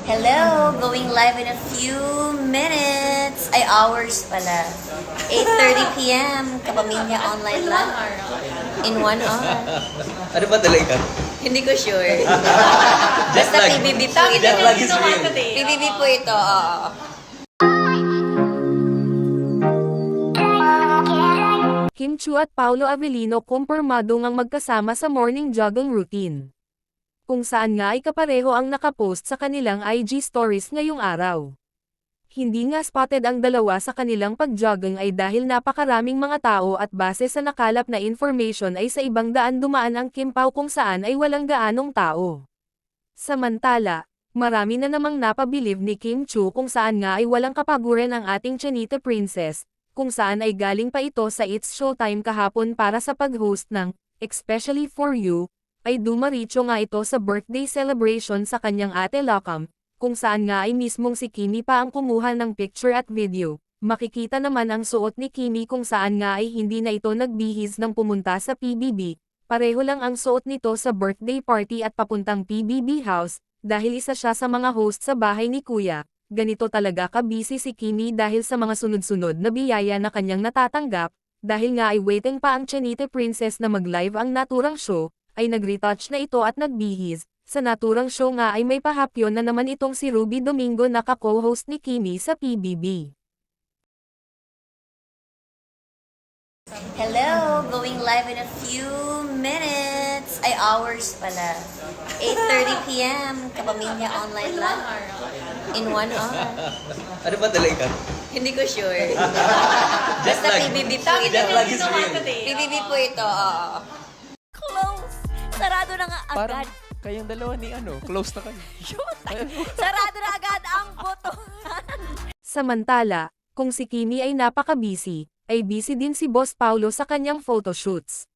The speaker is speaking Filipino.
Hello! Going live in a few minutes. Ay, hours pala. 8:30 p.m. Kapamilya online lang. In 1 hour. Ano ba talaga? Hindi ko sure. Basta lag. PBB po ito. Jet lag is real. PBB po ito, oo. Kim Chiu at Paolo Avellino kumpirmado ngang magkasama sa morning jogging routine. Kung saan nga ay kapareho ang nakapost sa kanilang IG stories ngayong araw. Hindi nga spotted ang dalawa sa kanilang pag-jogging ay dahil napakaraming mga tao at base sa nakalap na information ay sa ibang daan dumaan ang Kim Pao kung saan ay walang gaanong tao. Samantala, marami na namang napabilib ni Kim Chiu kung saan nga ay walang kapaguran ang ating Chinita Princess, kung saan ay galing pa ito sa It's Showtime kahapon para sa pag-host ng Especially For You, ay dumaritso nga ito sa birthday celebration sa kanyang ate Lokam, kung saan nga ay mismong si Kimi pa ang kumuha ng picture at video. Makikita naman ang suot ni Kimi kung saan nga ay hindi na ito nagbihis ng pumunta sa PBB, pareho lang ang suot nito sa birthday party at papuntang PBB house, dahil isa siya sa mga host sa bahay ni Kuya. Ganito talaga ka-busy si Kimi dahil sa mga sunod-sunod na biyaya na kanyang natatanggap, dahil nga ay waiting pa ang Chinita Princess na mag-live ang naturang show, ay nag-retouch na ito at nagbihis. Sa naturang show nga ay may pahapyon na naman itong si Ruby Domingo na ka-co-host ni Kimi sa PBB. Hello! Going live in a few minutes. Ay, hours pala. 8:30 p.m. Kapamilya online lang. In 1 hour. Ano ba talaga? Hindi ko sure. Jet Basta lag. PBB po ito. Jet lag is real. PBB po ito, oo. Close! Sarado na nga Parang agad. kayong dalawa ni close na kayo. Sarado na agad ang boto. Samantala, kung si Kimi ay napaka-busy, ay busy din si Boss Paulo sa kanyang photoshoots.